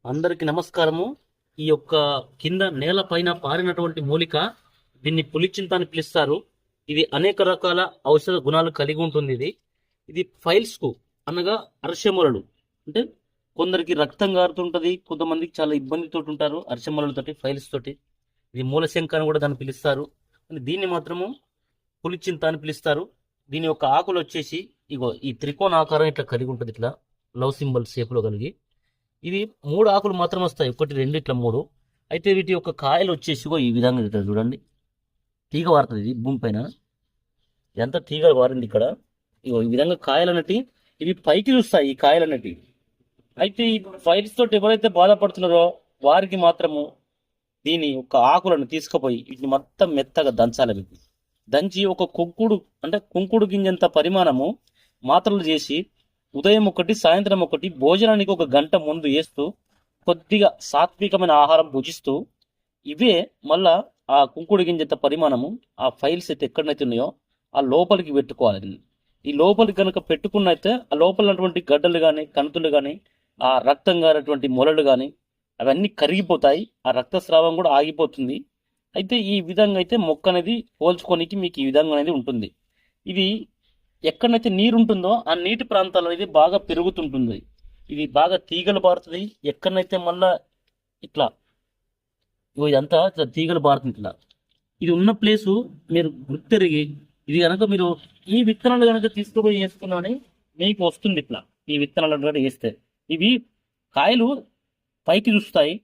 అందరికి నమస్కారము. ఈ యొక్క కింద నేల పైన పారినటువంటి మూలిక దీన్ని పులిచింత అని పిలుస్తారు. ఇది అనేక రకాల ఔషధ గుణాలు కలిగి ఉంటుంది. ఇది ఫైల్స్ కు అనగా అర్షములలు అంటే కొందరికి రక్తం గారుతుంటది, కొంతమందికి చాలా ఇబ్బందితో ఉంటారు అర్షములతోటి ఫైల్స్ తోటి. ఇది మూలశంక అని కూడా దాన్ని పిలుస్తారు. దీన్ని మాత్రము పులిచింత అని పిలుస్తారు. దీని యొక్క ఆకులు వచ్చేసి ఇగో ఈ త్రికోణ ఆకారం ఇట్లా కలిగి ఉంటుంది, ఇట్లా లవ్ సింబల్ షేప్ లో కలిగి. ఇది 3 ఆకులు మాత్రం వస్తాయి, 1 2 ఇట్లా 3. అయితే వీటి యొక్క కాయలు వచ్చేసి ఈ విధంగా ఇట్లా చూడండి, తీగ వారుతుంది. ఇది భూమి పైన ఎంత తీగ వారింది ఇక్కడ. ఇగో ఈ విధంగా కాయలు అన్నట్టు ఇవి పైకి చూస్తాయి ఈ కాయలు అన్నట్టు. అయితే ఈ ఫైల్స్ తోటి ఎవరైతే బాధపడుతున్నారో వారికి మాత్రము దీని యొక్క ఆకులను తీసుకుపోయి వీటిని మొత్తం మెత్తగా దంచాలి. వీటిని దంచి ఒక కుంకుడు అంటే కుంకుడు గింజంత పరిమాణము మాత్రలు చేసి ఉదయం ఒకటి సాయంత్రం ఒకటి భోజనానికి 1 గంట ముందు వేస్తూ కొద్దిగా సాత్వికమైన ఆహారం భుజిస్తూ ఇవే మళ్ళా ఆ కుంకుడు గింజంత పరిమాణము ఆ ఫైల్స్ అయితే ఎక్కడైతే ఉన్నాయో ఆ లోపలికి పెట్టుకోవాలి. ఈ లోపలికి కనుక పెట్టుకున్నైతే ఆ లోపల ఉన్నటువంటి గడ్డలు కానీ కణుతులు కానీ ఆ రక్తం గారినటువంటి మొలలు కానీ అవన్నీ కరిగిపోతాయి, ఆ రక్తస్రావం కూడా ఆగిపోతుంది. అయితే ఈ విధంగా అయితే మొక్క అనేది పోల్చుకోనికి మీకు ఈ విధంగా అనేది ఉంటుంది. ఇది ఎక్కడైతే నీరు ఉంటుందో ఆ నీటి ప్రాంతాల్లో ఇది బాగా పెరుగుతుంటుంది. ఇది బాగా తీగలు పారుతుంది. ఎక్కడైతే మళ్ళా ఇట్లా ఇదంతా ఇట్లా తీగలు పారుతుంది. ఇట్లా ఇది ఉన్న ప్లేసు మీరు గుర్తెరిగి ఇది కనుక మీరు ఈ విత్తనాలు కనుక తీసుకుపోయి వేసుకున్నాని మీకు వస్తుంది. ఇట్లా ఈ విత్తనాలు కనుక వేస్తే ఇవి కాయలు పైకి చూస్తాయి.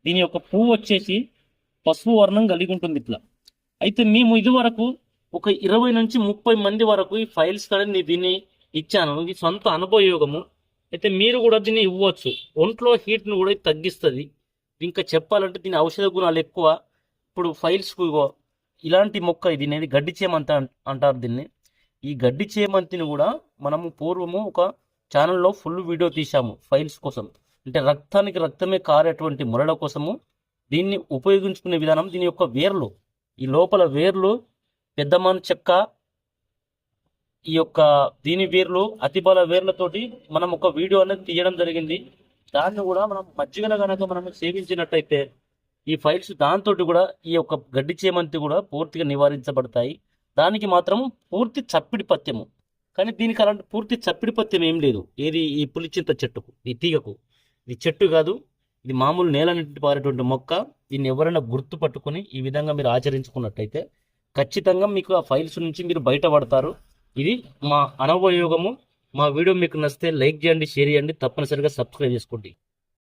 దీని యొక్క పువ్వు వచ్చేసి పసుపు వర్ణం కలిగి ఉంటుంది ఇట్లా. అయితే మేము ఇది వరకు ఒక 20 నుంచి 30 మంది వరకు ఈ ఫైల్స్ అనేది దీన్ని ఇచ్చాను. ఇది సొంత అనుభవయోగము. అయితే మీరు కూడా దీన్ని ఇవ్వచ్చు. ఒంట్లో హీట్ను కూడా ఇది తగ్గిస్తుంది. ఇంకా చెప్పాలంటే దీని ఔషధ గుణాలు ఎక్కువ. ఇప్పుడు ఫైల్స్కు ఇలాంటి మొక్క ఇది అనేది గడ్డి చేమంతి అంటారు దీన్ని. ఈ గడ్డి చేమంతిని కూడా మనము పూర్వము ఒక ఛానల్లో ఫుల్ వీడియో తీసాము ఫైల్స్ కోసం. అంటే రక్తానికి రక్తమే కారేటువంటి మొరల కోసము దీన్ని ఉపయోగించుకునే విధానం. దీని యొక్క వేర్లు, ఈ లోపల వేర్లు పెద్దమాను చెక్క, ఈ యొక్క దీని వేర్లు అతిబల వేర్లతోటి మనం ఒక వీడియో అనేది తీయడం జరిగింది. దాన్ని కూడా మనం మజ్జిగల కనుక మనం సేవించినట్టయితే ఈ ఫైల్స్ దాంతో కూడా ఈ యొక్క గడ్డి చేమంతి కూడా పూర్తిగా నివారించబడతాయి. దానికి మాత్రం పూర్తి చప్పిడి పత్యము. కానీ దీనికి అలాంటి పూర్తి చప్పిడి పత్యం ఏం లేదు. ఏది ఈ పులిచింత చెట్టుకు, ఈ తీగకు. ఇది చెట్టు కాదు, ఇది మామూలు నేల నుండి పారేటువంటి మొక్క. దీన్ని ఎవరైనా గుర్తు పట్టుకొని ఈ విధంగా మీరు ఆచరించుకున్నట్టయితే ఖచ్చితంగా మీకు ఆ ఫైల్స్ నుంచి మీరు బయటపడతారు. ఇది మా అనుభవయోగము. మా వీడియో మీకు నచ్చితే లైక్ చేయండి, షేర్ చేయండి, తప్పనిసరిగా సబ్స్క్రైబ్ చేసుకోండి.